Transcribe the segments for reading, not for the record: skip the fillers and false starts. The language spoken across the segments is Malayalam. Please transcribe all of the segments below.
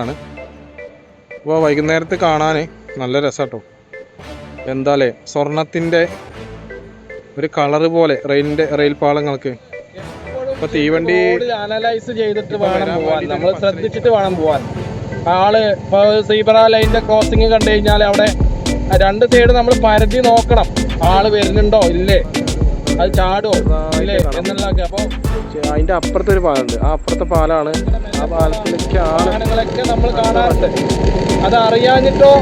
ആണ്. അപ്പോൾ വൈകുന്നേരത്ത് കാണാൻ നല്ല രസാട്ടോ. എന്താലേ സ്വർണത്തിൻ്റെ ഒരു കളറ് പോലെ റെയിൽ പാളങ്ങൾക്ക്. ഇപ്പൊ തീവണ്ടി അനലൈസ് ചെയ്തിട്ട് വേണം പോവാൻ, നമ്മൾ ശ്രദ്ധിച്ചിട്ട് വേണം പോവാൻ. ആള് ഇപ്പൊ സീബ്ര ലൈനിന്റെ ക്രോസിങ് കണ്ടു കഴിഞ്ഞാൽ അവിടെ രണ്ട് സൈഡ് നമ്മൾ പരതി നോക്കണം, ആള് വരുന്നുണ്ടോ ഇല്ലേ, അത് ചാടോ ഇല്ലേ എന്നുള്ളതൊക്കെ. അപ്പൊ അതിന്റെ അപ്പുറത്തെ ഒരു പാലുണ്ട്, ആ അപ്പുറത്തെ പാലാണ്. ആ പാലത്തിലേക്ക് വാഹനങ്ങളൊക്കെ നമ്മൾ കാണാറുണ്ട്. അത് അറിയാഞ്ഞിട്ടോ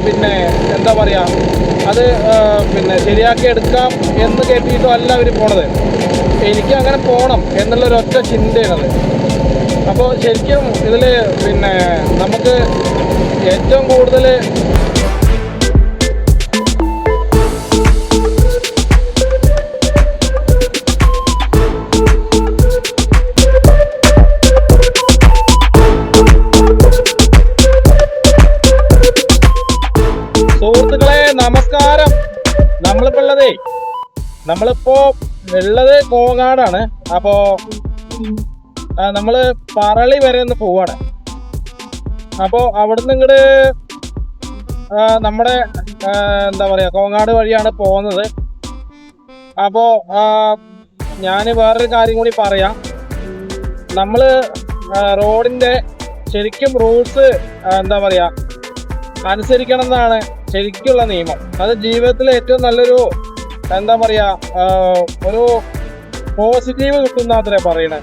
പിന്നെ എന്താ പറയാ, അത് പിന്നെ ശരിയാക്കി എടുക്കാം എന്ന് കേട്ടിട്ടോ അല്ല അവർ പോണത്. എനിക്ക് അങ്ങനെ പോകണം എന്നുള്ളൊരൊറ്റ ചിന്തയാണത്. അപ്പോൾ ശരിക്കും ഇതിൽ പിന്നെ നമുക്ക് ഏറ്റവും കൂടുതൽ സുഹൃത്തുക്കളെ നമസ്കാരം. നമ്മളിപ്പോ ഉള്ളത് കോങ്ങാടാണ്. അപ്പോ നമ്മള് പറളി വരെ ഒന്ന് പോവാണ്. അപ്പോ അവിടുന്ന് ഇങ്ങോട്ട് നമ്മുടെ എന്താ പറയാ കോങ്ങാട് വഴിയാണ് പോകുന്നത്. അപ്പോ ഞാൻ വേറൊരു കാര്യം കൂടി പറയാം. നമ്മള് റോഡിന്റെ ശരിക്കും റൂൾസ് എന്താ പറയാ അനുസരിക്കണം എന്നാണ് ശരിക്കുള്ള നിയമം. അത് ജീവിതത്തിലെ ഏറ്റവും നല്ലൊരു എന്താ പറയാ ഒരു പോസിറ്റീവ് കിട്ടുന്ന അത്രേ പറയണേ.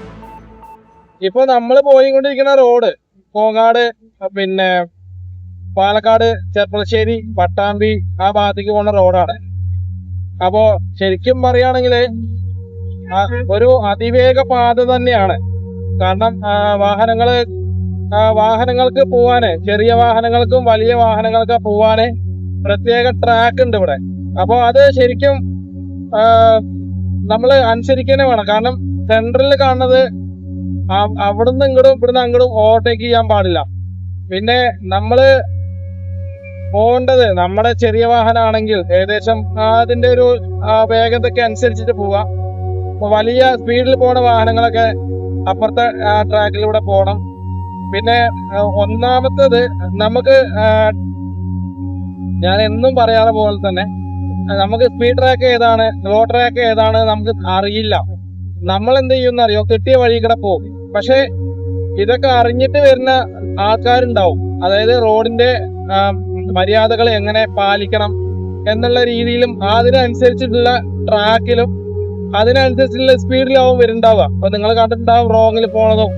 ഇപ്പൊ നമ്മൾ പോയിക്കൊണ്ടിരിക്കുന്ന റോഡ് കോങ്ങാട് പിന്നെ പാലക്കാട് ചെർപ്പളശ്ശേരി പട്ടാമ്പി ആ ഭാഗത്തേക്ക് പോകുന്ന റോഡാണ്. അപ്പോ ശരിക്കും പറയുകയാണെങ്കിൽ ഒരു അതിവേഗ പാത തന്നെയാണ്. കാരണം വാഹനങ്ങൾക്ക് പോവാന്, ചെറിയ വാഹനങ്ങൾക്കും വലിയ വാഹനങ്ങൾക്കും പോവാന് പ്രത്യേക ട്രാക്ക് ഉണ്ട് ഇവിടെ. അപ്പോൾ അത് ശരിക്കും നമ്മൾ അനുസരിക്കാനേ വേണം. കാരണം സെൻട്രലിൽ കാണുന്നത് അവിടുന്ന് ഇങ്ങോട്ടും ഇവിടുന്ന് അങ്ങോട്ടും ഓവർടേക്ക് ചെയ്യാൻ പാടില്ല. പിന്നെ നമ്മള് പോകേണ്ടത് നമ്മുടെ ചെറിയ വാഹനമാണെങ്കിൽ ഏകദേശം അതിന്റെ ഒരു വേഗതയ്ക്ക് അനുസരിച്ചിട്ട് പോവാം. വലിയ സ്പീഡിൽ പോണ വാഹനങ്ങളൊക്കെ അപ്പുറത്തെ ട്രാക്കിലൂടെ പോകണം. പിന്നെ ഒന്നാമത്തത് നമുക്ക് ഞാൻ എന്നും പറയാതെ പോലെ തന്നെ നമുക്ക് സ്പീഡ് ട്രാക്ക് ഏതാണ് ലോ ട്രാക്ക് ഏതാണ് നമുക്ക് അറിയില്ല. നമ്മൾ എന്ത് ചെയ്യുന്ന അറിയോ, കിട്ടിയ വഴി കൂടെ പോകും. പക്ഷെ ഇതൊക്കെ അറിഞ്ഞിട്ട് വരുന്ന ആൾക്കാരുണ്ടാവും. അതായത് റോഡിന്റെ മര്യാദകൾ എങ്ങനെ പാലിക്കണം എന്നുള്ള രീതിയിലും അതിനനുസരിച്ചിട്ടുള്ള ട്രാക്കിലും അതിനനുസരിച്ചുള്ള സ്പീഡിലാവും വരുന്നുണ്ടാവുക. അപ്പൊ നിങ്ങൾ കണ്ടിട്ടുണ്ടാവും റോങ്ങിൽ പോണതും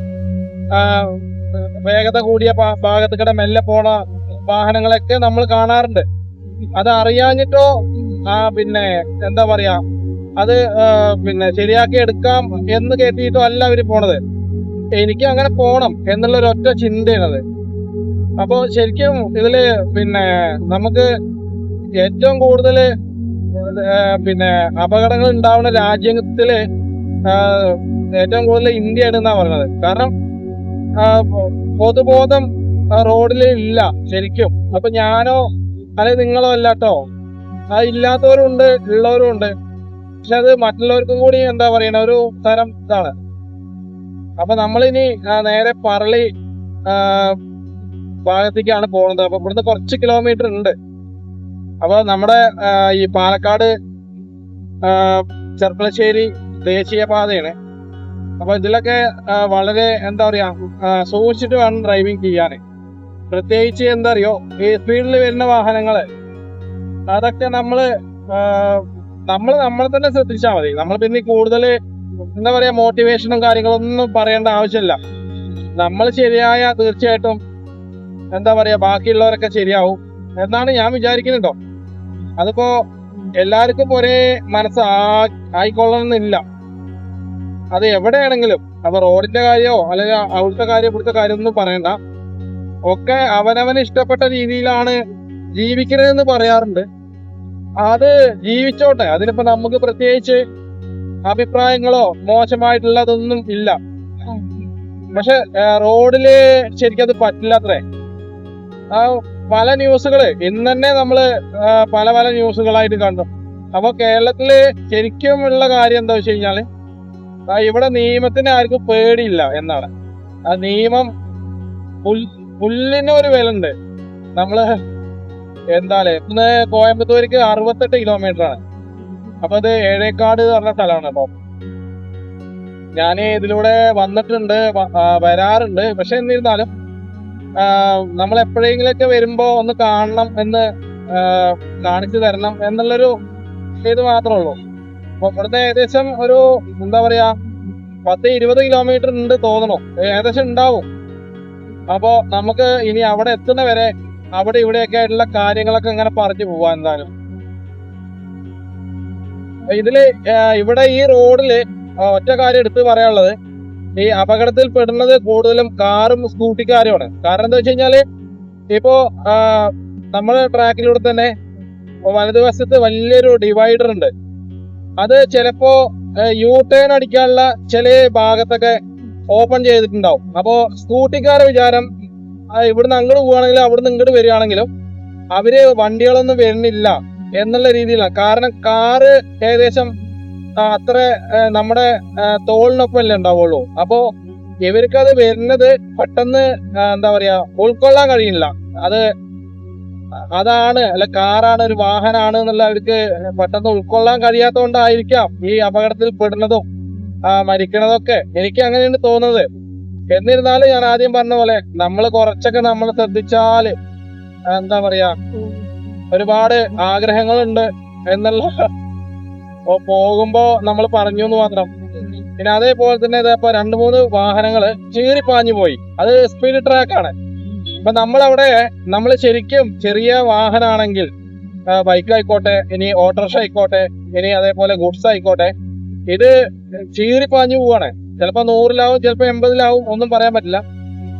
വേഗത കൂടിയ ഭാഗത്തുകൂടെ മെല്ലെ പോണ വാഹനങ്ങളൊക്കെ നമ്മൾ കാണാറുണ്ട്. അത് അറിയാഞ്ഞിട്ടോ പിന്നെ എന്താ പറയാ അത് പിന്നെ ശരിയാക്കി എടുക്കാം എന്ന് കേട്ടിട്ടോ അല്ല അവര് പോണത്. എനിക്ക് അങ്ങനെ പോണം എന്നുള്ളൊരൊറ്റ ചിന്തയാണത്. അപ്പൊ ശരിക്കും ഇതില് പിന്നെ നമുക്ക് ഏറ്റവും കൂടുതൽ പിന്നെ അപകടങ്ങൾ ഉണ്ടാവുന്ന രാജ്യത്തില് ഏറ്റവും കൂടുതൽ ഇന്ത്യയാണെന്നാ പറയുന്നത്. കാരണം പൊതുബോധം റോഡിൽ ഇല്ല ശരിക്കും. അപ്പൊ ഞാനോ അല്ലെങ്കിൽ നിങ്ങളോ അല്ലാട്ടോ, അത് ഇല്ലാത്തവരുണ്ട് ഉള്ളവരും ഉണ്ട്. പക്ഷെ അത് മറ്റുള്ളവർക്കും കൂടി എന്താ പറയണ ഒരു തരം ഇതാണ്. അപ്പൊ നമ്മളിനി നേരെ പറളി ഭാഗത്തേക്കാണ് പോകുന്നത്. അപ്പൊ ഇവിടുന്ന് കുറച്ച് കിലോമീറ്റർ ഉണ്ട്. അപ്പൊ നമ്മുടെ ഈ പാലക്കാട് ചെർപ്പളശ്ശേരി ദേശീയപാതയാണ്. അപ്പൊ ഇതിലൊക്കെ വളരെ എന്താ പറയാ സൂക്ഷിച്ചിട്ട് വേണം ഡ്രൈവിംഗ് ചെയ്യാൻ. പ്രത്യേകിച്ച് എന്താ അറിയോ, ഈ സ്പീഡിൽ വരുന്ന വാഹനങ്ങള് അതൊക്കെ നമ്മളെ തന്നെ ശ്രദ്ധിച്ചാൽ മതി. നമ്മൾ പിന്നെ കൂടുതൽ എന്താ പറയാ മോട്ടിവേഷനും കാര്യങ്ങളൊന്നും പറയേണ്ട ആവശ്യമില്ല. നമ്മൾ ശരിയായ തീർച്ചയായിട്ടും എന്താ പറയാ ബാക്കിയുള്ളവരൊക്കെ ശരിയാവും എന്നാണ് ഞാൻ വിചാരിക്കുന്നുണ്ടോ. അതിപ്പോ എല്ലാവർക്കും ഒരേ മനസ്സ് ആയിക്കൊള്ളണമെന്നില്ല. അത് എവിടെയാണെങ്കിലും, അപ്പൊ റോഡിന്റെ കാര്യമോ അല്ലെങ്കിൽ അവിടുത്തെ കാര്യം ഇവിടുത്തെ കാര്യം ഒന്നും പറയണ്ട. ഒക്കെ അവനവന് ഇഷ്ടപ്പെട്ട രീതിയിലാണ് ജീവിക്കണതെന്ന് പറയാറുണ്ട്. അത് ജീവിച്ചോട്ടെ, അതിനിപ്പോ നമുക്ക് പ്രത്യേകിച്ച് അഭിപ്രായങ്ങളോ മോശമായിട്ടുള്ളതൊന്നും ഇല്ല. പക്ഷെ റോഡില് ശരിക്കും അത് പറ്റില്ലാത്രേ. പല ന്യൂസുകള് ഇന്ന് തന്നെ നമ്മള് പല ന്യൂസുകളായിട്ട് കണ്ടു. അപ്പൊ കേരളത്തില് ശരിക്കും ഉള്ള കാര്യം എന്താ വെച്ച് കഴിഞ്ഞാല് ഇവിടെ നിയമത്തിന് ആർക്കും പേടിയില്ല എന്നാണ്. ആ നിയമം പുല്ലിന് ഒരു വില ഉണ്ട്. നമ്മള് എന്താലേ ഇന്ന് കോയമ്പത്തൂർക്ക് 68 കിലോമീറ്റർ ആണ്. അപ്പൊ അത് ഏഴേക്കാട് എന്ന് പറഞ്ഞ സ്ഥലമാണ്. അപ്പൊ ഞാൻ ഇതിലൂടെ വന്നിട്ടുണ്ട്, വരാറുണ്ട്. പക്ഷെ എന്നിരുന്നാലും നമ്മൾ എപ്പോഴെങ്കിലൊക്കെ വരുമ്പോ ഒന്ന് കാണണം എന്ന് കാണിച്ചു തരണം എന്നുള്ളൊരു ഇത് മാത്രമേ ഉള്ളൂ. അപ്പൊ ഇവിടുത്തെ ഏകദേശം ഒരു എന്താ പറയാ 10-20 കിലോമീറ്റർ ഉണ്ട് തോന്നണു, ഏകദേശം ഉണ്ടാവും. അപ്പോ നമുക്ക് ഇനി അവിടെ എത്തുന്ന വരെ അവിടെ ഇവിടെയൊക്കെ ആയിട്ടുള്ള കാര്യങ്ങളൊക്കെ ഇങ്ങനെ പറഞ്ഞു പോവാ. എന്തായാലും ഇതില് ഇവിടെ ഈ റോഡില് ഒറ്റ കാര്യം എടുത്ത് പറയാനുള്ളത്, ഈ അപകടത്തിൽ പെടുന്നത് കൂടുതലും കാറും സ്കൂട്ടിക്കാരുമാണ്. കാരണം എന്താ വെച്ച് കഴിഞ്ഞാല് ഇപ്പോ നമ്മളെ ട്രാക്കിലൂടെ തന്നെ വലതുവശത്ത് വലിയൊരു ഡിവൈഡർ ഉണ്ട്. അത് ചിലപ്പോ യു ടേൺ അടിക്കാനുള്ള ചില ഭാഗത്തൊക്കെ ഓപ്പൺ ചെയ്തിട്ടുണ്ടാവും. അപ്പോ സ്കൂട്ടിക്കാരെ വിചാരം ഇവിടുന്ന് അങ്ങോട്ട് പോവുകയാണെങ്കിലും അവിടുന്ന് ഇങ്ങോട്ട് വരികയാണെങ്കിലും അവര് വണ്ടികളൊന്നും വരുന്നില്ല എന്നുള്ള രീതിയിലാണ്. കാരണം കാറ് ഏകദേശം അത്ര നമ്മുടെ തോളിനൊപ്പമല്ലേ ഉണ്ടാവുള്ളൂ. അപ്പോ ഇവർക്കത് വരുന്നത് പെട്ടെന്ന് എന്താ പറയാ ഉൾക്കൊള്ളാൻ കഴിയില്ല. അതാണ് അല്ല കാറാണ് ഒരു വാഹനമാണ് എന്നുള്ള അവർക്ക് പെട്ടെന്ന് ഉൾക്കൊള്ളാൻ കഴിയാത്തതുകൊണ്ടായിരിക്കാം ഈ അപകടത്തിൽ പെടുന്നതും മരിക്കണതൊക്കെ. എനിക്ക് അങ്ങനെയാണ് തോന്നുന്നത്. എന്നിരുന്നാലും ഞാൻ ആദ്യം പറഞ്ഞ പോലെ നമ്മൾ കുറച്ചൊക്കെ നമ്മൾ ശ്രദ്ധിച്ചാല് എന്താ പറയാ ഒരുപാട് ആഗ്രഹങ്ങളുണ്ട് എന്നുള്ള പോകുമ്പോ നമ്മൾ പറഞ്ഞു എന്ന് മാത്രം. പിന്നെ അതേപോലെ തന്നെ ഇതപ്പോ 2-3 വാഹനങ്ങള് ചീറിപ്പാഞ്ഞു പോയി. അത് സ്പീഡ് ട്രാക്കാണ്. അപ്പൊ നമ്മളവിടെ നമ്മൾ ശരിക്കും ചെറിയ വാഹനമാണെങ്കിൽ ബൈക്ക് ആയിക്കോട്ടെ, ഇനി ഓട്ടോറിക്ഷ ആയിക്കോട്ടെ, ഇനി അതേപോലെ ഗുഡ്സ് ആയിക്കോട്ടെ, ഇത് ചീറിപ്പാഞ്ഞു പോവാണ്. ചിലപ്പോ 100-ലാവും, ചിലപ്പോ 80-ലാവും, ഒന്നും പറയാൻ പറ്റില്ല.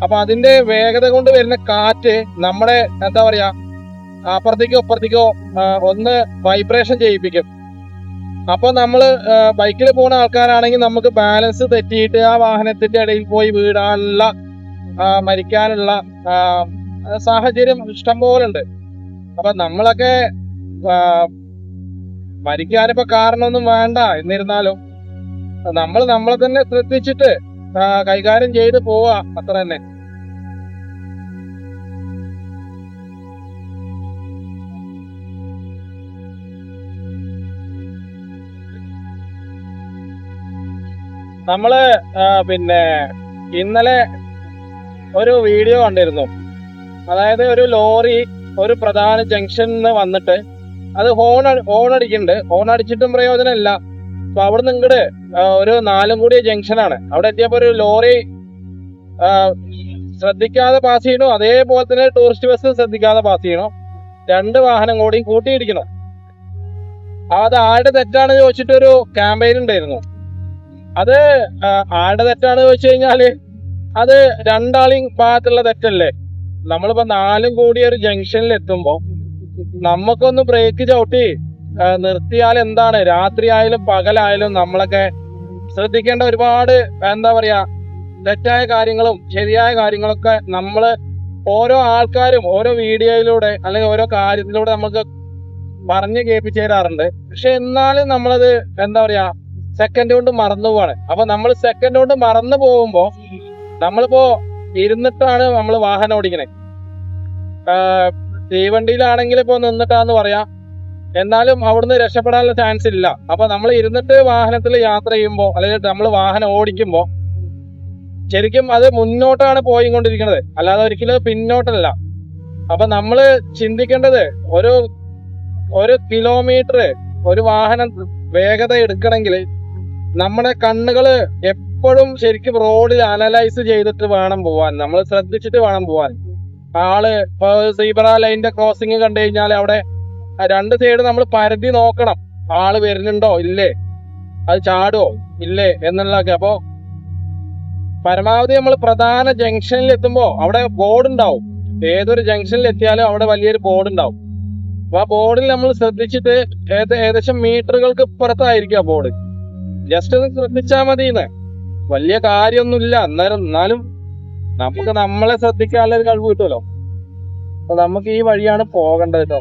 അപ്പൊ അതിന്റെ വേഗത കൊണ്ട് വരുന്ന കാറ്റ് നമ്മുടെ എന്താ പറയാ അപ്പുറത്തേക്കോ ഇപ്പുറത്തേക്കോ ഒന്ന് വൈബ്രേഷൻ ചെയ്യിപ്പിക്കും. അപ്പൊ നമ്മള് ബൈക്കിൽ പോകുന്ന ആൾക്കാരാണെങ്കിൽ നമുക്ക് ബാലൻസ് തെറ്റിയിട്ട് ആ വാഹനത്തിന്റെ ഇടയിൽ പോയി വീഴാനുള്ള മരിക്കാനുള്ള സാഹചര്യം ഇഷ്ടംപോലെ ഉണ്ട്. അപ്പൊ നമ്മളൊക്കെ മരിക്കാനിപ്പോ കാരണമൊന്നും വേണ്ട. എന്നിരുന്നാലും നമ്മൾ നമ്മളെ തന്നെ ശ്രദ്ധിച്ചിട്ട് കൈകാര്യം ചെയ്ത് പോവാ, അത്ര തന്നെ. നമ്മള് പിന്നെ ഇന്നലെ ഒരു വീഡിയോ കണ്ടിരുന്നു. അതായത് ഒരു ലോറി ഒരു പ്രധാന ജംഗ്ഷനിൽ വന്നിട്ട് അത് ഹോൺ അടിക്കുന്നുണ്ട്. ഹോൺ അടിച്ചിട്ടും പ്രയോജനമില്ല. അപ്പൊ അവിടുന്ന് ഇങ്ങോട്ട് ഒരു 4 കൂടിയ ജംഗ്ഷനാണ്. അവിടെ എത്തിയപ്പോ ഒരു ലോറി ശ്രദ്ധിക്കാതെ പാസ് ചെയ്യണു, അതേപോലെ തന്നെ ടൂറിസ്റ്റ് ബസ് ശ്രദ്ധിക്കാതെ പാസ് ചെയ്യണു. 2 വാഹനം കൂടി കൂട്ടിയിടിക്കണം. അത് ആരുടെ തെറ്റാണ് ചോദിച്ചിട്ടൊരു ക്യാമ്പയിൻ ഉണ്ടായിരുന്നു. അത് ആരുടെ തെറ്റാണ് ചോദിച്ചു കഴിഞ്ഞാല് അത് രണ്ടാളെയും ഭാഗത്തുള്ള തെറ്റല്ലേ. നമ്മളിപ്പോ 4 കൂടി ഒരു ജംഗ്ഷനിൽ എത്തുമ്പോ നമുക്കൊന്ന് ബ്രേക്ക് ചവിട്ടി നിർത്തിയാൽ എന്താണ്, രാത്രി ആയാലും പകലായാലും നമ്മളൊക്കെ ശ്രദ്ധിക്കേണ്ട ഒരുപാട് എന്താ പറയാ തെറ്റായ കാര്യങ്ങളും ശരിയായ കാര്യങ്ങളൊക്കെ നമ്മള് ഓരോ ആൾക്കാരും ഓരോ വീഡിയോയിലൂടെ അല്ലെങ്കിൽ ഓരോ കാര്യത്തിലൂടെ നമുക്ക് പറഞ്ഞ് കേൾപ്പിച്ചു തരാറുണ്ട്. പക്ഷെ എന്നാലും നമ്മളത് എന്താ പറയാ സെക്കൻഡ് കൊണ്ട് മറന്നു പോവാണ്. അപ്പൊ നമ്മൾ സെക്കൻഡ് കൊണ്ട് മറന്നു പോകുമ്പോ നമ്മളിപ്പോ ഇരുന്നിട്ടാണ് നമ്മൾ വാഹനം ഓടിക്കണേ. തീവണ്ടിയിലാണെങ്കിൽ ഇപ്പൊ നിന്നിട്ടാന്ന് പറയാം, എന്നാലും അവിടുന്ന് രക്ഷപ്പെടാനുള്ള ചാൻസ് ഇല്ല. അപ്പൊ നമ്മൾ ഇരുന്നിട്ട് വാഹനത്തിൽ യാത്ര ചെയ്യുമ്പോ അല്ലെങ്കിൽ നമ്മൾ വാഹനം ഓടിക്കുമ്പോ ശരിക്കും അത് മുന്നോട്ടാണ് പോയിക്കൊണ്ടിരിക്കുന്നത്, അല്ലാതെ ഒരിക്കലും പിന്നോട്ടല്ല. അപ്പൊ നമ്മള് ചിന്തിക്കേണ്ടത് ഒരു കിലോമീറ്റർ ഒരു വാഹനം വേഗത എടുക്കണമെങ്കിൽ നമ്മുടെ കണ്ണുകള് എപ്പോഴും ശരിക്കും റോഡിൽ അനലൈസ് ചെയ്തിട്ട് വേണം പോവാൻ, നമ്മൾ ശ്രദ്ധിച്ചിട്ട് വേണം പോവാൻ. ആള് ഇപ്പൊ സീബ്ര ലൈനിന്റെ ക്രോസിങ് കണ്ടു കഴിഞ്ഞാൽ അവിടെ 2 സൈഡ് നമ്മൾ പരതി നോക്കണം, ആള് വരുന്നുണ്ടോ ഇല്ലേ, അത് ചാടുവോ ഇല്ലേ എന്നുള്ളതൊക്കെ. അപ്പൊ പരമാവധി നമ്മൾ പ്രധാന ജംഗ്ഷനിൽ എത്തുമ്പോ അവിടെ ബോർഡ് ഉണ്ടാവും. ഏതൊരു ജംഗ്ഷനിൽ എത്തിയാലും അവിടെ വലിയൊരു ബോർഡ് ഉണ്ടാവും. അപ്പൊ ആ ബോർഡിൽ നമ്മൾ ശ്രദ്ധിച്ചിട്ട് ഏകദേശം മീറ്ററുകൾക്ക് ഇപ്പുറത്തായിരിക്കും ആ ബോർഡ്. ജസ്റ്റ് ഒന്ന് ശ്രദ്ധിച്ചാൽ മതിന്ന്, വലിയ കാര്യമൊന്നുമില്ല. എന്നാലും നമുക്ക് നമ്മളെ ശ്രദ്ധിക്കാനുള്ള ഒരു കഴിവ് കിട്ടുമല്ലോ. അപ്പൊ നമുക്ക് ഈ വഴിയാണ് പോകേണ്ടത് കേട്ടോ.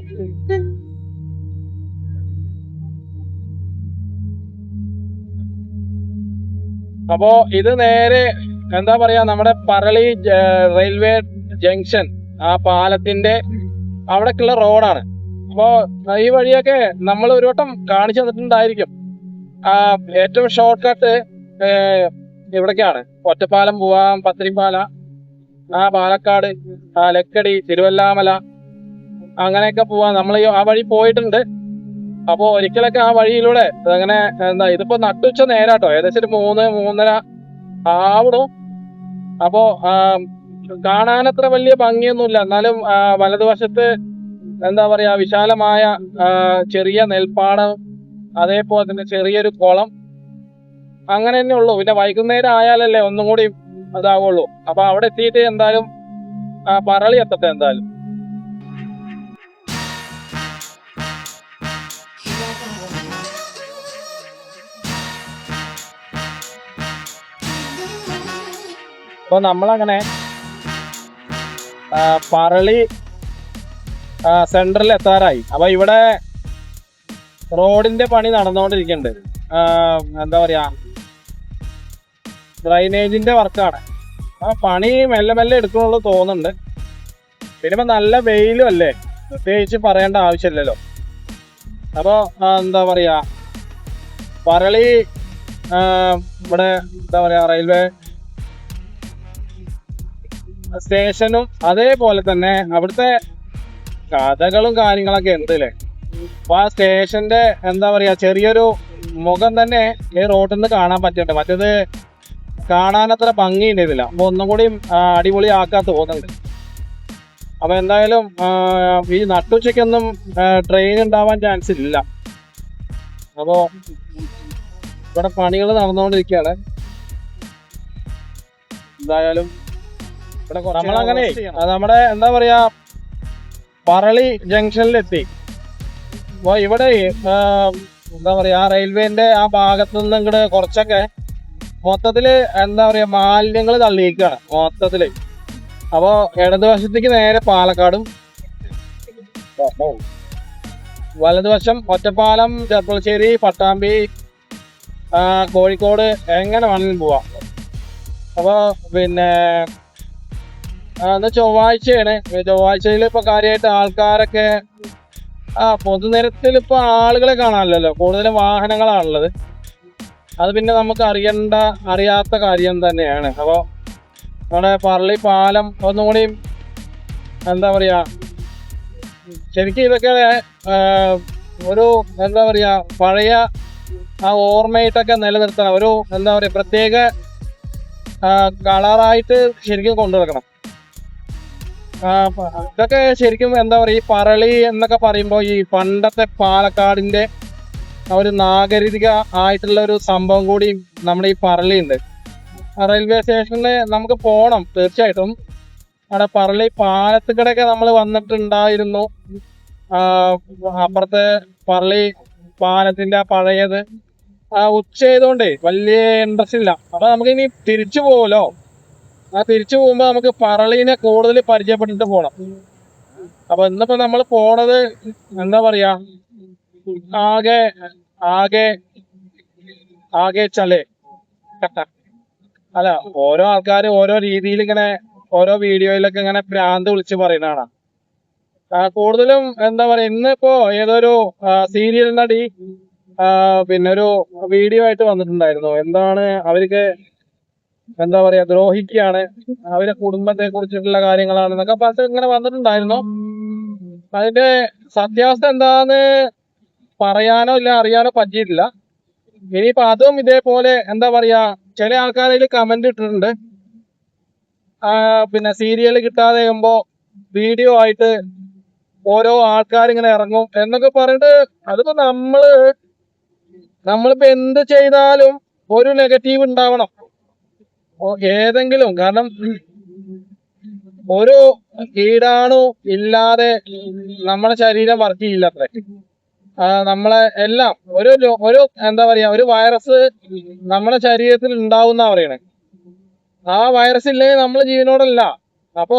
അപ്പോ ഇത് നേരെ എന്താ പറയാ നമ്മുടെ പറളി റെയിൽവേ ജംഗ്ഷൻ, ആ പാലത്തിന്റെ അവിടേക്കുള്ള റോഡാണ്. അപ്പോ ഈ വഴിയൊക്കെ നമ്മൾ ഒരു വട്ടം കാണിച്ചു തന്നിട്ടുണ്ടായിരിക്കും. ഏറ്റവും ഷോർട്ട് കട്ട് ഇവിടേക്കാണ്. ഒറ്റപ്പാലം പോവാം, പത്തിരിപ്പാല, പാലക്കാട്, ലക്കടി, തിരുവല്ലാമല, അങ്ങനെയൊക്കെ പോവാം. നമ്മൾ ആ വഴി പോയിട്ടുണ്ട്. അപ്പോ ഒരിക്കലൊക്കെ ആ വഴിയിലൂടെ അങ്ങനെ ഇതിപ്പോ നട്ടുച്ച നേരാട്ടോ, ഏകദേശം ഒരു 3-3:30 ആവണു. അപ്പോ കാണാനത്ര വലിയ ഭംഗിയൊന്നുമില്ല. എന്നാലും വലതുവശത്ത് വിശാലമായ ചെറിയ നെൽപ്പാടം, അതേപോലെ തന്നെ ചെറിയൊരു കുളം, അങ്ങനെ തന്നെ ഉള്ളൂ. പിന്നെ വൈകുന്നേരം ആയാലല്ലേ ഒന്നും കൂടി അതാവുള്ളൂ. അപ്പൊ അവിടെ എത്തിയിട്ട് എന്തായാലും പറളി എത്തട്ടെ എന്തായാലും. അപ്പൊ നമ്മളങ്ങനെ പറളി സെന്ററിൽ എത്താറായി. അപ്പൊ ഇവിടെ റോഡിന്റെ പണി നടന്നുകൊണ്ടിരിക്കുന്നുണ്ട്. ഡ്രൈനേജിന്റെ വർക്കാണ്. ആ പണി മെല്ലെ മെല്ലെ എടുക്കണുള്ളൂ തോന്നുന്നുണ്ട്. പിന്നെ ഇപ്പൊ നല്ല വെയിലും അല്ലേ, പ്രത്യേകിച്ച് പറയേണ്ട ആവശ്യമില്ലല്ലോ. അപ്പൊ പറളി ഇവിടെ റെയിൽവേ സ്റ്റേഷനും അതേപോലെ തന്നെ അവിടുത്തെ കഥകളും കാര്യങ്ങളൊക്കെ ഉണ്ടല്ലേ. അപ്പൊ ആ സ്റ്റേഷന്റെ ചെറിയൊരു മുഖം തന്നെ ഈ റോഡിൽ നിന്ന് കാണാൻ പറ്റുന്നുണ്ട്. മറ്റേത് കാണാനത്ര ഭംഗിയുണ്ടായിരുന്നില്ല. അപ്പൊ ഒന്നും കൂടി അടിപൊളി ആക്കാൻ തോന്നുന്നുണ്ട്. അപ്പൊ എന്തായാലും ഈ നട്ടുച്ചയ്ക്കൊന്നും ട്രെയിൻ ഉണ്ടാവാൻ ചാൻസ് ഇല്ല. അപ്പോ ഇവിടെ പണികൾ നടന്നുകൊണ്ടിരിക്കുകയാണ്. എന്തായാലും നമ്മളങ്ങനെ നമ്മുടെ പറളി ജംഗ്ഷനിലെത്തി. അപ്പൊ ഇവിടെ റെയിൽവേന്റെ ആ ഭാഗത്തു നിന്ന് ഇങ്ങോട്ട് കുറച്ചൊക്കെ മൊത്തത്തില് മാലിന്യങ്ങൾ തള്ളിയിരിക്കുകയാണ് മൊത്തത്തില്. അപ്പോ ഇടതുവശത്തേക്ക് നേരെ പാലക്കാടും, വലതുവശം ഒറ്റപ്പാലം, ചെർപ്പളശ്ശേരി, പട്ടാമ്പി, കോഴിക്കോട്, എങ്ങനെ വേണമെങ്കിലും പോവാം. അപ്പൊ പിന്നെ ചൊവ്വാഴ്ചയാണ്. ചൊവ്വാഴ്ചയിൽ ഇപ്പൊ കാര്യമായിട്ട് ആൾക്കാരൊക്കെ പൊതുനിരത്തിൽ ഇപ്പൊ ആളുകളെ കാണാനില്ലല്ലോ, കൂടുതലും വാഹനങ്ങളാണുള്ളത്. അത് പിന്നെ നമുക്ക് അറിയാത്ത കാര്യം തന്നെയാണ്. അപ്പൊ നമ്മുടെ പറളി പാലം ഒന്നുകൂടി ശരിക്കും ഇതൊക്കെ ഒരു പഴയ ആ ഓർമ്മയായിട്ടൊക്കെ നിലനിർത്തണം. ഒരു പ്രത്യേക കളറായിട്ട് ശരിക്കും കൊണ്ടുവരണം. ഇതൊക്കെ ശരിക്കും ഈ പറളി എന്നൊക്കെ പറയുമ്പോൾ ഈ പണ്ടത്തെ പാലക്കാടിന്റെ ഒരു നാഗരിക ആയിട്ടുള്ള ഒരു സംഭവം കൂടി നമ്മുടെ ഈ പറളി ഉണ്ട്. റെയിൽവേ സ്റ്റേഷനിൽ നമുക്ക് പോകണം തീർച്ചയായിട്ടും. അവിടെ പറളി പാലത്തുകടയൊക്കെ നമ്മൾ വന്നിട്ടുണ്ടായിരുന്നു. അപ്പുറത്തെ പറളി പാലത്തിന്റെ പഴയത് ഉച്ച ചെയ്തോണ്ടേ വലിയ ഇൻട്രസ്റ്റ് ഇല്ല. അപ്പൊ നമുക്ക് ഇനി തിരിച്ചു പോവല്ലോ. തിരിച്ചു പോകുമ്പോ നമുക്ക് പറളീനെ കൂടുതൽ പരിചയപ്പെട്ടിട്ട് പോണം. അപ്പൊ ഇന്നിപ്പോ നമ്മൾ പോണത് ആകെ ആകെ ആകെ ചലേ അല്ല, ഓരോ ആൾക്കാര് ഓരോ രീതിയിൽ ഇങ്ങനെ ഓരോ വീഡിയോയിലൊക്കെ ഇങ്ങനെ ഭ്രാന്ത് വിളിച്ച് പറയുന്നതാണ്. കൂടുതലും ഇന്നിപ്പോ ഏതൊരു സീരിയൽ നടി പിന്നെ ഒരു വീഡിയോ ആയിട്ട് വന്നിട്ടുണ്ടായിരുന്നു. അവർക്ക് ദ്രോഹിക്കുകയാണ്, അവരുടെ കുടുംബത്തെ കുറിച്ചിട്ടുള്ള കാര്യങ്ങളാണെന്നൊക്കെ പറഞ്ഞിട്ട് ഇങ്ങനെ വന്നിട്ടുണ്ടായിരുന്നു. അതിന്റെ സത്യാവസ്ഥ എന്താന്ന് പറയാനോ ഇല്ല അറിയാനോ പറ്റിയിട്ടില്ല. ഇനിയിപ്പോ അതും ഇതേപോലെ ചില ആൾക്കാരിൽ കമന്റ് ഇട്ടിട്ടുണ്ട്. പിന്നെ സീരിയൽ കിട്ടാതെ ആകുമ്പോ വീഡിയോ ആയിട്ട് ഓരോ ആൾക്കാരിങ്ങനെ ഇറങ്ങും എന്നൊക്കെ പറഞ്ഞിട്ട്, അതിപ്പോ നമ്മളിപ്പോ എന്ത് ചെയ്താലും ഒരു നെഗറ്റീവ് ഉണ്ടാവണം ഏതെങ്കിലും. കാരണം ഒരു കീടാണു ഇല്ലാതെ നമ്മുടെ ശരീരം വർക്ക് ചെയ്യില്ലത്രേ. നമ്മളെ എല്ലാം ഒരു ഒരു വൈറസ് നമ്മുടെ ശരീരത്തിൽ ഉണ്ടാവുന്ന പറയണേ. ആ വൈറസ് ഇല്ലെങ്കിൽ നമ്മൾ ജീവനോടല്ല. അപ്പോ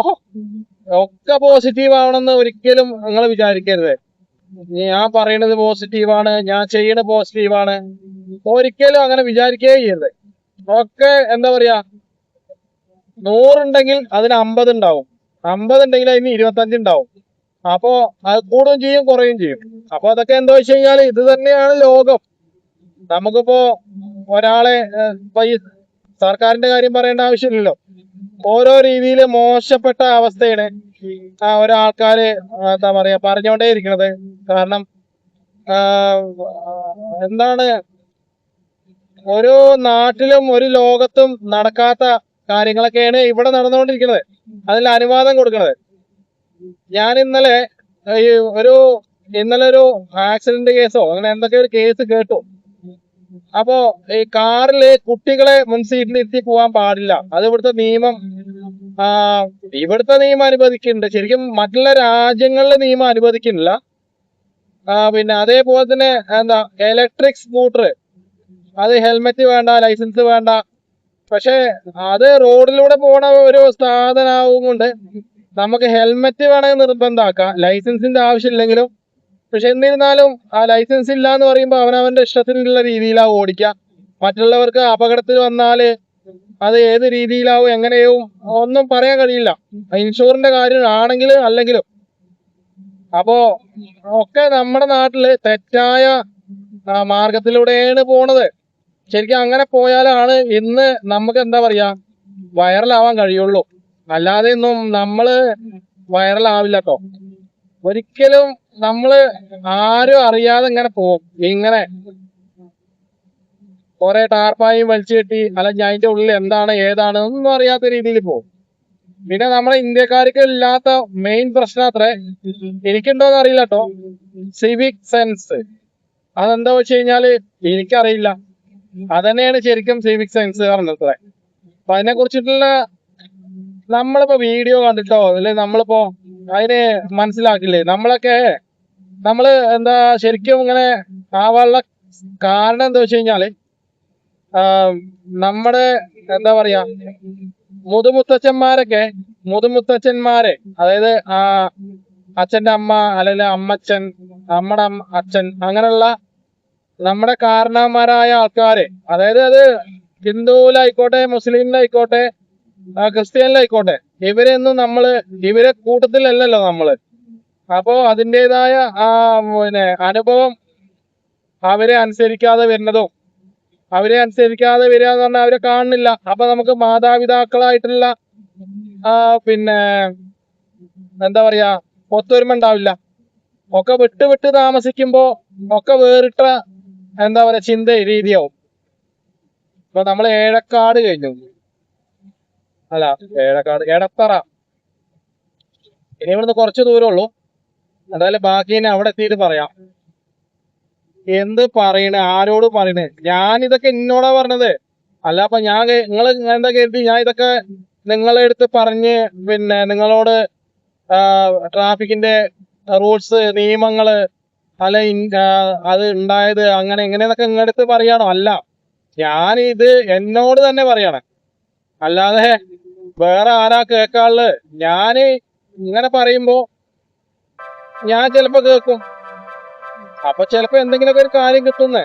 ഒക്കെ പോസിറ്റീവ് ആവണമെന്ന് ഒരിക്കലും നിങ്ങൾ വിചാരിക്കരുത്. ഞാൻ പറയണത് പോസിറ്റീവാണ്, ഞാൻ ചെയ്യണ പോസിറ്റീവാണ്, ഒരിക്കലും അങ്ങനെ വിചാരിക്കേ ചെയ്യരുത്. ഒക്കെ 100 ഉണ്ടെങ്കിൽ അതിന് 50 ഉണ്ടാവും. 50 ഉണ്ടെങ്കിൽ അതിന് 25 ഉണ്ടാവും. അപ്പോ അത് കൂടുകയും ചെയ്യും കുറയുകയും ചെയ്യും. അപ്പൊ അതൊക്കെ എന്താ വെച്ച് കഴിഞ്ഞാൽ ഇത് തന്നെയാണ് ലോകം. നമുക്കിപ്പോ ഒരാളെ ഇപ്പൊ ഈ സർക്കാരിന്റെ കാര്യം പറയേണ്ട ആവശ്യമില്ലല്ലോ. ഓരോ രീതിയിൽ മോശപ്പെട്ട അവസ്ഥയാണ് ഒരാൾക്കാര് എന്താ പറയാ പറഞ്ഞുകൊണ്ടേ ഇരിക്കണത്. കാരണം എന്താണ് ഓരോ നാട്ടിലും ഒരു ലോകത്തും നടക്കാത്ത കാര്യങ്ങളൊക്കെയാണ് ഇവിടെ നടന്നുകൊണ്ടിരിക്കുന്നത്. അതിൽ അനുവാദം കൊടുക്കുന്നത്. ഞാൻ ഇന്നലെ ഒരു ആക്സിഡന്റ് കേസോ അങ്ങനെ എന്തൊക്കെ ഒരു കേസ് കേട്ടു. അപ്പോ ഈ കാറില് കുട്ടികളെ മുൻ സീറ്റിൽ ഇരുത്തി പോകാൻ പാടില്ല. അത് ഇവിടുത്തെ നിയമം അനുവദിക്കുന്നുണ്ട്. ശരിക്കും മറ്റുള്ള രാജ്യങ്ങളിലെ നിയമം അനുവദിക്കുന്നില്ല. പിന്നെ അതേപോലെ തന്നെ എന്താ ഇലക്ട്രിക് സ്കൂട്ടർ, അത് ഹെൽമെറ്റ് വേണ്ട, ലൈസൻസ് വേണ്ട. പക്ഷെ അത് റോഡിലൂടെ പോണ ഒരു സാധനമാവും കൊണ്ട് നമുക്ക് ഹെൽമെറ്റ് വേണമെങ്കിൽ നിർബന്ധമാക്കാം, ലൈസൻസിന്റെ ആവശ്യമില്ലെങ്കിലും. പക്ഷെ എന്നിരുന്നാലും ആ ലൈസൻസ് ഇല്ല എന്ന് പറയുമ്പോൾ അവനവന്റെ ഇഷ്ടത്തിനുള്ള രീതിയിലാവും ഓടിക്കുക. മറ്റുള്ളവർക്ക് അപകടത്തിൽ വന്നാല് അത് ഏത് രീതിയിലാവും എങ്ങനെയാവും ഒന്നും പറയാൻ കഴിയില്ല. ഇൻഷുറിന്റെ കാര്യം ആണെങ്കിലും അല്ലെങ്കിലും. അപ്പോ ഒക്കെ നമ്മുടെ നാട്ടില് തെറ്റായ മാർഗത്തിലൂടെയാണ് പോണത്. ശരിക്കും അങ്ങനെ പോയാലാണ് ഇന്ന് നമുക്ക് എന്താ പറയാ വൈറലാവാൻ കഴിയുള്ളൂ. അല്ലാതെ ഒന്നും നമ്മള് വൈറലാവില്ല കേട്ടോ. ഒരിക്കലും നമ്മള് ആരും അറിയാതെ ഇങ്ങനെ പോകും. ഇങ്ങനെ കുറെ ടാർപ്പായും വലിച്ചു കെട്ടി അല്ലെങ്കിൽ അതിന്റെ ഉള്ളിൽ എന്താണ് ഏതാണ് ഒന്നും അറിയാത്ത രീതിയിൽ പോകും. പിന്നെ നമ്മുടെ ഇന്ത്യക്കാർക്ക് ഇല്ലാത്ത മെയിൻ പ്രശ്നം അത്രേ, എനിക്കുണ്ടോന്ന് അറിയില്ല കേട്ടോ, സിവിക് സെൻസ്. അതെന്താ വെച്ച് കഴിഞ്ഞാല് എനിക്കറിയില്ല. അതന്നെയാണ് ശരിക്കും സിവിക് സെൻസ് പറഞ്ഞത്. അപ്പൊ അതിനെ കുറിച്ചിട്ടുള്ള നമ്മളിപ്പോ വീഡിയോ കണ്ടിട്ടോ അല്ലെ നമ്മളിപ്പോ അതിനെ മനസ്സിലാക്കില്ലേ. നമ്മള് എന്താ ശരിക്കും ഇങ്ങനെ ആവാനുള്ള കാരണം എന്താ വെച്ച് കഴിഞ്ഞാല് നമ്മുടെ എന്താ പറയാ മുതുമുത്തച്ഛന്മാരെ, അതായത് അച്ഛന്റെ അമ്മ അല്ലെങ്കിൽ അമ്മച്ചൻ, നമ്മുടെ അച്ഛൻ, അങ്ങനെയുള്ള നമ്മുടെ കാരണവന്മാരായ ആൾക്കാര്, അതായത് അത് ഹിന്ദുവിലായിക്കോട്ടെ മുസ്ലിമിലായിക്കോട്ടെ ക്രിസ്ത്യാനിലായിക്കോട്ടെ, ഇവരെ കൂട്ടത്തിലല്ലല്ലോ നമ്മള്. അപ്പോ അതിൻ്റെതായ പിന്നെ അനുഭവം അവരെ അനുസരിക്കാതെ വരുന്നതും, അവരെ അനുസരിക്കാതെ വരിക എന്ന് പറഞ്ഞാൽ അവരെ കാണുന്നില്ല. അപ്പൊ നമുക്ക് മാതാപിതാക്കളായിട്ടുള്ള പിന്നെ എന്താ പറയാ ഒത്തൊരുമ ഉണ്ടാവില്ല. ഒക്കെ വിട്ട് താമസിക്കുമ്പോ ഒക്കെ വേറിട്ട എന്താ പറയാ ചിന്ത രീതിയാവും. ഇപ്പൊ നമ്മൾ ഏഴക്കാട് കഴിഞ്ഞു, എടത്തറ, ഇനി ഇവിടുന്ന് കുറച്ച് ദൂരമുള്ളൂ. എന്തായാലും ബാക്കി ഇനി അവിടെ എത്തിയിട്ട് പറയാം. എന്ത് പറയണേ, ആരോട് പറയണേ? ഞാൻ ഇതൊക്കെ എന്നോടാ പറഞ്ഞത്. അല്ല അപ്പൊ നിങ്ങൾ എന്താ കരുതി ഞാൻ ഇതൊക്കെ നിങ്ങളെ അടുത്ത് പറഞ്ഞ് പിന്നെ നിങ്ങളോട് ട്രാഫിക്കിന്റെ റൂൾസ് നിയമങ്ങള് അല്ല അത് ഉണ്ടായത് അങ്ങനെ എങ്ങനെയെന്നൊക്കെ നിങ്ങളടുത്ത് പറയാണോ? അല്ല, ഞാൻ ഇത് എന്നോട് തന്നെ പറയണം. അല്ലാതെ വേറെ ആരാ കേൾക്കാനുള്ളത്? ഞാന് ഇങ്ങനെ പറയുമ്പോ ഞാൻ ചിലപ്പോ കേൾക്കും. അപ്പൊ ചിലപ്പോ എന്തെങ്കിലുമൊക്കെ ഒരു കാര്യം കിട്ടുന്നേ.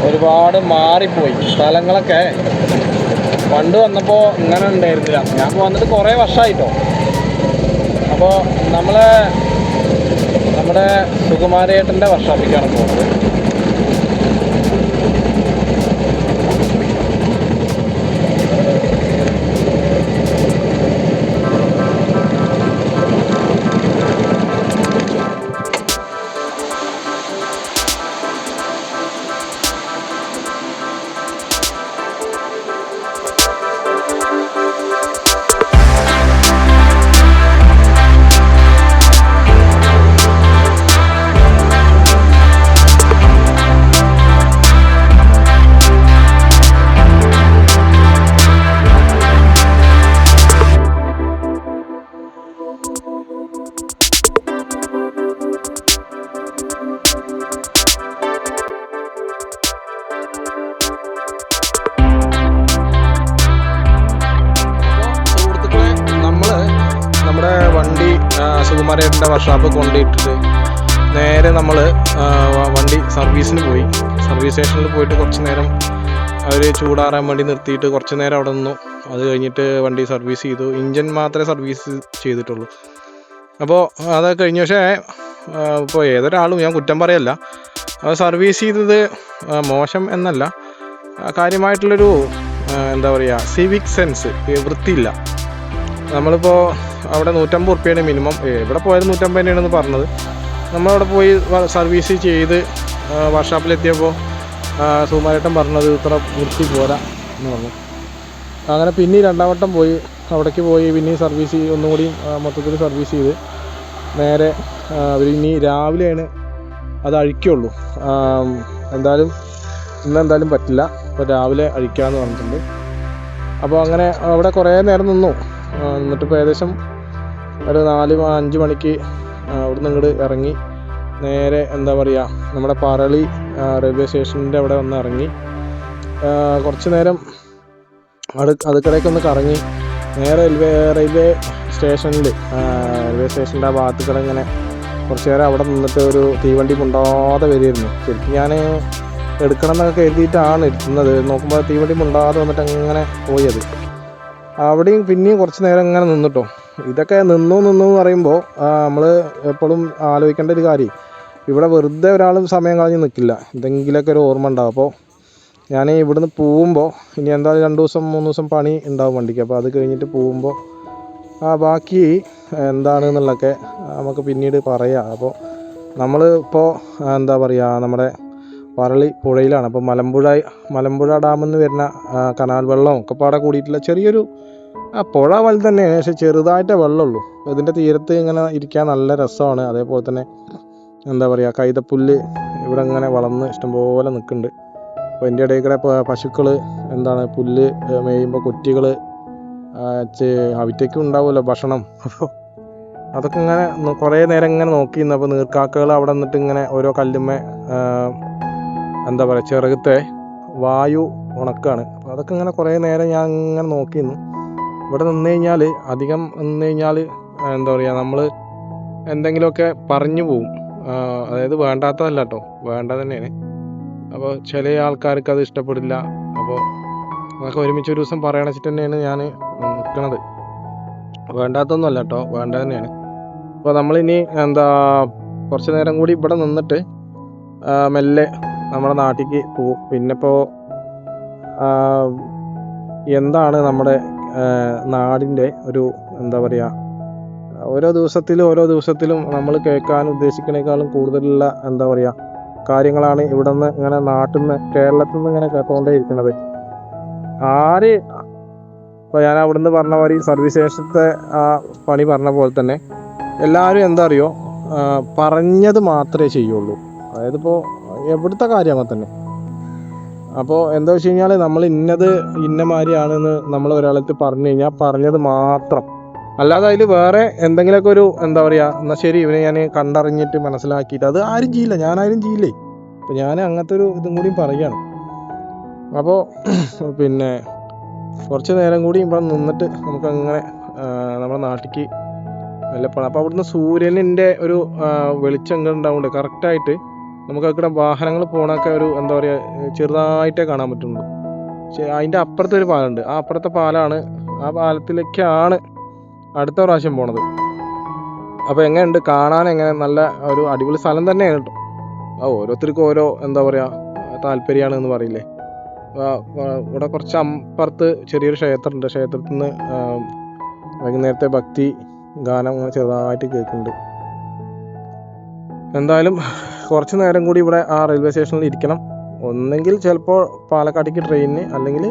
ഒരുപാട് മാറിപ്പോയി സ്ഥലങ്ങളൊക്കെ. പണ്ട് വന്നപ്പോ ഇങ്ങനെ ഉണ്ടായിരുന്നില്ല. ഞാൻ വന്നിട്ട് കുറെ വർഷമായിട്ടോ. അപ്പോ നമ്മുടെ സുകുമാരേട്ടന്റെ വർക്ക്ഷോപ്പിലേക്കാണ് പോകുന്നത്. സുകുമാരേട്ടൻ്റെ വർക്ക്ഷോപ്പ് കൊണ്ടിട്ടിട്ട് നേരെ നമ്മൾ വണ്ടി സർവീസിന് പോയി. സർവീസ് സ്റ്റേഷനിൽ പോയിട്ട് കുറച്ച് നേരം അവർ ചൂടാറാൻ വേണ്ടി നിർത്തിയിട്ട് കുറച്ച് നേരം അവിടെ നിന്നു. അത് കഴിഞ്ഞിട്ട് വണ്ടി സർവീസ് ചെയ്തു. ഇഞ്ചൻ മാത്രമേ സർവീസ് ചെയ്തിട്ടുള്ളൂ. അപ്പോൾ അതൊക്കെ കഴിഞ്ഞു. പക്ഷേ ഇപ്പോൾ ഏതൊരാളും ഞാൻ കുറ്റം പറയല്ല, സർവീസ് ചെയ്തത് മോശം എന്നല്ല, കാര്യമായിട്ടുള്ളൊരു എന്താ പറയുക സിവിക് സെൻസ് വൃത്തിയില്ല. നമ്മളിപ്പോൾ അവിടെ 150 ഉറുപ്പ്യാണ് മിനിമം, എവിടെ പോയാലും 150 തന്നെയാണെന്ന് പറഞ്ഞത്. നമ്മളവിടെ പോയി സർവീസ് ചെയ്ത് വർക്ക്ഷോപ്പിലെത്തിയപ്പോൾ സുകുമാരേട്ടൻ പറഞ്ഞത് ഇത്ര വൃത്തി പോരാ എന്ന് പറഞ്ഞു. അങ്ങനെ പിന്നെ 2ാം വട്ടം പോയി, അവിടേക്ക് പോയി പിന്നെയും സർവീസ് ഒന്നുകൂടി മൊത്തത്തിൽ സർവീസ് ചെയ്ത് നേരെ അവർ ഇനി രാവിലെയാണ് അത് അഴിക്കുള്ളൂ. ഇന്നെന്തായാലും പറ്റില്ല, അപ്പോൾ രാവിലെ അഴിക്കാമെന്ന് പറഞ്ഞിട്ടുണ്ട്. അപ്പോൾ അങ്ങനെ അവിടെ കുറേ നേരം എന്നിട്ടിപ്പോൾ ഏകദേശം ഒരു 4-5 മണിക്ക് അവിടുന്ന് ഇങ്ങോട്ട് ഇറങ്ങി നേരെ എന്താ പറയുക നമ്മുടെ പറളി റെയിൽവേ സ്റ്റേഷൻ്റെ അവിടെ വന്ന് ഇറങ്ങി കുറച്ച് നേരം അടുക്കടയ്ക്കൊന്ന് കറങ്ങി നേരെ റെയിൽവേ സ്റ്റേഷൻ്റെ ആ ഭാഗത്തുകൂടെ ഇങ്ങനെ കുറച്ച് നേരം അവിടെ നിന്നിട്ട് ഒരു തീവണ്ടി മുണ്ടാതെ വരികയായിരുന്നു. ശരിക്കും ഞാൻ എടുക്കണം എന്നൊക്കെ കരുതിയിട്ടാണ് ഇരുത്തുന്നത്. നോക്കുമ്പോൾ തീവണ്ടി മുണ്ടാതെ വന്നിട്ട് അങ്ങനെ പോയത്. അവിടെയും പിന്നെയും കുറച്ച് നേരം ഇങ്ങനെ നിന്നിട്ടോ. ഇതൊക്കെ നിന്നു പറയുമ്പോൾ നമ്മൾ എപ്പോഴും ആലോചിക്കേണ്ട ഒരു കാര്യം, ഇവിടെ വെറുതെ ഒരാളും സമയം കളഞ്ഞ് നിൽക്കില്ല, എന്തെങ്കിലുമൊക്കെ ഒരു ഓർമ്മ ഉണ്ടാവും. അപ്പോൾ ഞാൻ ഇവിടുന്ന് പോകുമ്പോൾ ഇനി എന്തായാലും 2 ദിവസം 3 ദിവസം പണി ഉണ്ടാവും വണ്ടിക്ക്. അപ്പോൾ അത് കഴിഞ്ഞിട്ട് പോകുമ്പോൾ ബാക്കി എന്താണെന്നുള്ളതൊക്കെ നമുക്ക് പിന്നീട് പറയാം. അപ്പോൾ നമ്മൾ ഇപ്പോൾ എന്താ പറയുക നമ്മുടെ പറളി പുഴയിലാണ്. അപ്പോൾ മലമ്പുഴ ഡാമിൽ നിന്ന് വരുന്ന കനാൽ വെള്ളവും ഒക്കെ പാടെ കൂടിയിട്ടുള്ള ചെറിയൊരു പുഴ പോലെ തന്നെയാണ്, പക്ഷെ ചെറുതായിട്ടേ വെള്ളമുള്ളൂ. ഇതിൻ്റെ തീരത്ത് ഇങ്ങനെ ഇരിക്കാൻ നല്ല രസമാണ്. അതേപോലെ തന്നെ എന്താ പറയുക കൈതപ്പുല്ല് ഇവിടെ ഇങ്ങനെ വളർന്ന് ഇഷ്ടംപോലെ നിൽക്കുന്നുണ്ട്. അപ്പോൾ എൻ്റെ ഇടയിൽ കൂടെ പശുക്കൾ പുല്ല് മേയുമ്പോൾ കുറ്റികൾ അവറ്റയ്ക്കും ഉണ്ടാവുമല്ലോ ഭക്ഷണം. അപ്പോൾ അതൊക്കെ ഇങ്ങനെ കുറേ നേരം ഇങ്ങനെ നോക്കി നിന്ന്. അപ്പോൾ നീർക്കാക്കകൾ അവിടെ നിന്നിട്ട് ഇങ്ങനെ ഓരോ കല്ലുമ്മേ എന്താ പറയുക ചിറകത്തെ വായു ഉണക്കാണ്. അപ്പോൾ അതൊക്കെ ഇങ്ങനെ കുറേ നേരം ഞാൻ ഇങ്ങനെ നോക്കി നിന്നു. ഇവിടെ അധികം നിന്ന് കഴിഞ്ഞാൽ എന്താ പറയുക നമ്മൾ എന്തെങ്കിലുമൊക്കെ പറഞ്ഞു പോവും. അതായത് വേണ്ടാത്തതല്ല കേട്ടോ, വേണ്ട തന്നെയാണ്. അപ്പോൾ ചില ആൾക്കാർക്ക് അത് ഇഷ്ടപ്പെടില്ല. അപ്പോൾ അതൊക്കെ ഒരുമിച്ച് ഒരു ദിവസം പറയണച്ചിട്ട് തന്നെയാണ് ഞാൻ നിൽക്കണത്. വേണ്ടാത്തൊന്നും അല്ല കേട്ടോ, വേണ്ട തന്നെയാണ്. അപ്പോൾ നമ്മളിനി കുറച്ച് നേരം കൂടി ഇവിടെ നിന്നിട്ട് മെല്ലെ നമ്മുടെ നാട്ടിലേക്ക് പോവും. പിന്നെ ഇപ്പോൾ എന്താണ് നമ്മുടെ നാടിൻ്റെ ഒരു എന്താ പറയുക ഓരോ ദിവസത്തിലും നമ്മൾ കേൾക്കാൻ ഉദ്ദേശിക്കുന്നതിനേക്കാളും കൂടുതലുള്ള എന്താ പറയുക കാര്യങ്ങളാണ് ഇവിടെ നിന്ന് ഇങ്ങനെ കേരളത്തിൽ നിന്ന് ഇങ്ങനെ കേട്ടുകൊണ്ടേ ഇരിക്കുന്നത്. ഇപ്പോൾ ഞാൻ അവിടുന്ന് പറഞ്ഞ മാതിരി സർവീസ് സ്റ്റേഷനത്തെ ആ പണി പറഞ്ഞ പോലെ തന്നെ എല്ലാവരും എന്താ അറിയോ പറഞ്ഞത് മാത്രമേ ചെയ്യുള്ളൂ. അതായത് ഇപ്പോൾ എവിടുത്തെ കാര്യം അങ്ങനെ തന്നെ. അപ്പോൾ എന്താ വെച്ച് കഴിഞ്ഞാൽ നമ്മൾ ഇന്ന മാതിരിയാണെന്ന് നമ്മൾ ഒരാളത്ത് പറഞ്ഞു കഴിഞ്ഞാൽ പറഞ്ഞത് മാത്രം, അല്ലാതെ അതിൽ വേറെ എന്തെങ്കിലുമൊക്കെ ഒരു എന്താ പറയുക എന്നാൽ ശരി ഇവനെ ഞാൻ കണ്ടറിഞ്ഞിട്ട് മനസ്സിലാക്കിയിട്ട് അത് ആരും ചെയ്യില്ല, ഞാനാരും ചെയ്യില്ലേ. അപ്പോൾ ഞാൻ അങ്ങനത്തെ ഒരു ഇതും കൂടി പറയുകയാണ്. അപ്പോൾ പിന്നെ കുറച്ച് നേരം കൂടി ഇവിടെ നിന്നിട്ട് നമുക്കങ്ങനെ നമ്മുടെ നാട്ടിലേക്ക് നല്ല പോകണം. അപ്പോൾ അവിടുന്ന് സൂര്യനിൻ്റെ ഒരു വെളിച്ചം ഉണ്ടാവുന്നുണ്ട് കറക്റ്റായിട്ട്. നമുക്ക് അവിടെ വാഹനങ്ങൾ പോകണമൊക്കെ ഒരു എന്താ പറയുക ചെറുതായിട്ടേ കാണാൻ പറ്റുള്ളൂ. പക്ഷേ അതിൻ്റെ അപ്പുറത്തെ ഒരു പാലമുണ്ട്, ആ അപ്പുറത്തെ പാലമാണ്, ആ പാലത്തിലേക്കാണ് അടുത്ത പ്രാവശ്യം പോണത്. അപ്പോൾ എങ്ങനെയുണ്ട് കാണാൻ, എങ്ങനെ നല്ല ഒരു അടിപൊളി സ്ഥലം തന്നെയാണ് കേട്ടോ. ഓരോരുത്തർക്കും ഓരോ എന്താ പറയുക താല്പര്യമാണ് എന്ന് പറയില്ലേ. ഇവിടെ കുറച്ച് അപ്പുറത്ത് ചെറിയൊരു ക്ഷേത്രമുണ്ട്. ക്ഷേത്രത്തിൽ നിന്ന് വൈകുന്നേരത്തെ ഭക്തി ഗാനം ചെറുതായിട്ട് കേൾക്കുന്നുണ്ട്. എന്തായാലും കുറച്ച് നേരം കൂടി ഇവിടെ ആ റെയിൽവേ സ്റ്റേഷനിൽ ഇരിക്കണം. ഒന്നെങ്കിൽ ചിലപ്പോൾ പാലക്കാട്ടേക്ക് ട്രെയിനിന്, അല്ലെങ്കിൽ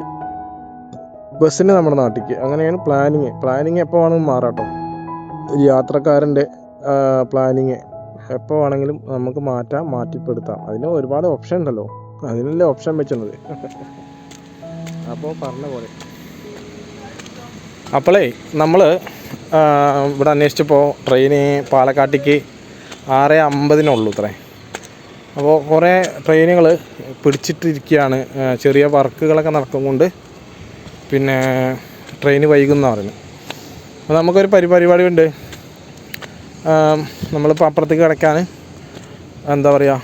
ബസ്സിന് നമ്മുടെ നാട്ടിലേക്ക്. അങ്ങനെയാണ് പ്ലാനിങ് എപ്പോൾ വേണമെങ്കിലും മാറാട്ടോ. ഒരു യാത്രക്കാരൻ്റെ പ്ലാനിങ് എപ്പോൾ വേണമെങ്കിലും നമുക്ക് മാറ്റിപ്പെടുത്താം. അതിന് ഒരുപാട് ഓപ്ഷൻ ഉണ്ടല്ലോ, അതിനല്ലേ ഓപ്ഷൻ വെച്ചത്. അപ്പോൾ പറഞ്ഞ പോലെ അപ്പോളേ നമ്മൾ ഇവിടെ അന്വേഷിച്ചപ്പോൾ ട്രെയിന് പാലക്കാട്ടേക്ക് 6:50 ഇത്രേ. അപ്പോൾ കുറേ ട്രെയിനുകൾ പിടിച്ചിട്ടിരിക്കുകയാണ്, ചെറിയ വർക്കുകളൊക്കെ നടക്കുന്നുണ്ട്. പിന്നെ ട്രെയിന് വൈകുന്ന പറഞ്ഞു. അപ്പോൾ നമുക്കൊരു പരിപാടി ഉണ്ട്. നമ്മളിപ്പോൾ അപ്പുറത്തേക്ക് കിടക്കാൻ എന്താ പറയുക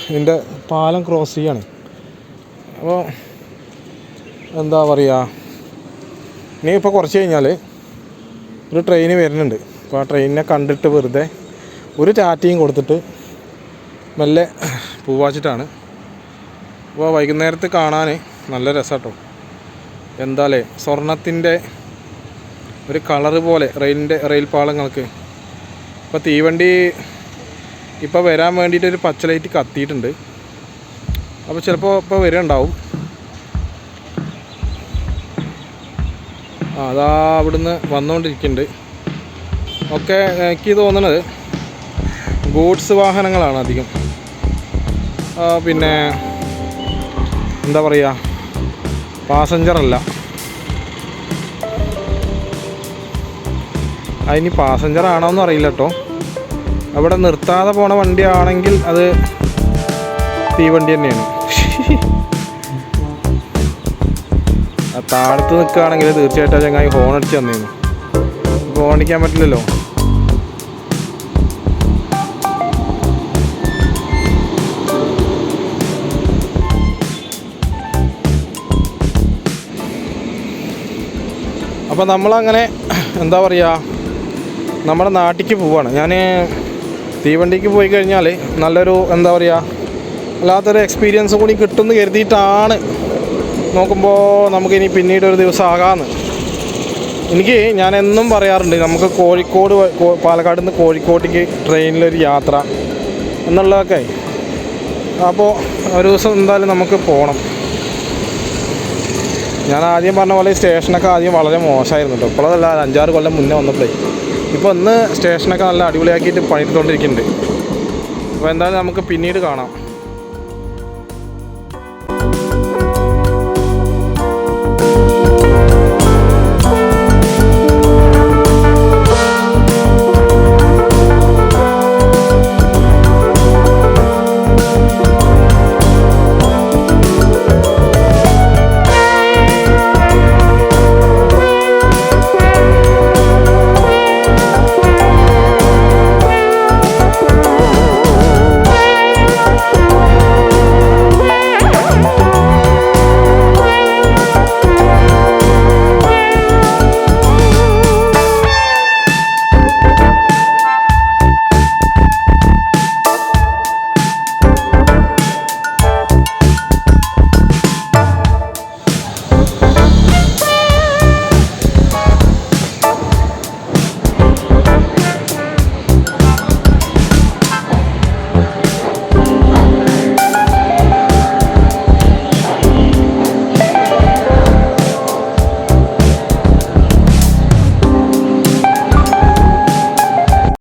ഇതിൻ്റെ പാലം ക്രോസ് ചെയ്യാണ്. അപ്പോൾ എന്താ പറയുക, ഇനി ഇപ്പോൾ കുറച്ച് കഴിഞ്ഞാൽ ഒരു ട്രെയിന് വരുന്നുണ്ട്. അപ്പോൾ ആ ട്രെയിനിനെ കണ്ടിട്ട് വെറുതെ ഒരു ടാറ്റയും കൊടുത്തിട്ട് മെല്ലെ പൂവാച്ചിട്ടാണ്. അപ്പോൾ വൈകുന്നേരത്ത് കാണാൻ നല്ല രസമാട്ടോ. എന്താല്ലേ സ്വർണത്തിൻ്റെ ഒരു കളറ് പോലെ റെയിൽ പാളങ്ങൾക്ക്. ഇപ്പോൾ തീവണ്ടി ഇപ്പോൾ വരാൻ വേണ്ടിയിട്ടൊരു പച്ച ലൈറ്റ് കത്തിയിട്ടുണ്ട്. അപ്പോൾ ചിലപ്പോൾ ഇപ്പോൾ വരുന്നുണ്ടാവും. അതാ അവിടുന്ന് വന്നുകൊണ്ടിരിക്കുന്നുണ്ട്. ഒക്കെ എനിക്ക് തോന്നുന്നത് ഗൂഡ്സ് വാഹനങ്ങളാണ് അധികം. പിന്നെ എന്താ പറയുക, പാസഞ്ചറല്ല. അതിന് പാസഞ്ചർ ആണോയെന്ന് അറിയില്ല കേട്ടോ. അവിടെ നിർത്താതെ പോണ വണ്ടിയാണെങ്കിൽ അത് തീവണ്ടി തന്നെയാണ്. താഴത്ത് നിൽക്കുകയാണെങ്കിൽ തീർച്ചയായിട്ടും ചങ്ങായി ഹോൺ അടിച്ച് തന്നേന്നു. ഇപ്പോൾ ഹോൺ അടിക്കാൻ പറ്റില്ലല്ലോ. അപ്പോൾ നമ്മളങ്ങനെ എന്താ പറയുക, നമ്മുടെ നാട്ടിലേക്ക് പോവാണ്. ഞാൻ തീവണ്ടിക്ക് പോയി കഴിഞ്ഞാൽ നല്ലൊരു എന്താ പറയുക, അല്ലാത്തൊരു എക്സ്പീരിയൻസ് കൂടി കിട്ടുമെന്ന് കരുതിയിട്ടാണ് നോക്കുമ്പോൾ നമുക്കിനി പിന്നീട് ഒരു ദിവസം ആകാമെന്ന്. ഞാൻ എന്നും പറയാറുണ്ട്, നമുക്ക് പാലക്കാട് നിന്ന് കോഴിക്കോട്ടേക്ക് ട്രെയിനിലൊരു യാത്ര എന്നുള്ളതൊക്കെ. അപ്പോൾ ഒരു ദിവസം എന്തായാലും നമുക്ക് പോകണം. ഞാൻ ആദ്യം പറഞ്ഞ പോലെ സ്റ്റേഷനൊക്കെ ആദ്യം വളരെ മോശമായിരുന്നു കേട്ടോ. ഇപ്പോഴതല്ല, 5-6 കൊല്ലം മുന്നേ വന്നപ്പോഴേ. ഇപ്പോൾ ഇന്ന് സ്റ്റേഷനൊക്കെ നല്ല അടിപൊളിയാക്കിയിട്ട് പണിയെടുത്തുകൊണ്ടിരിക്കുന്നുണ്ട്. അപ്പോൾ എന്തായാലും നമുക്ക് പിന്നീട് കാണാം.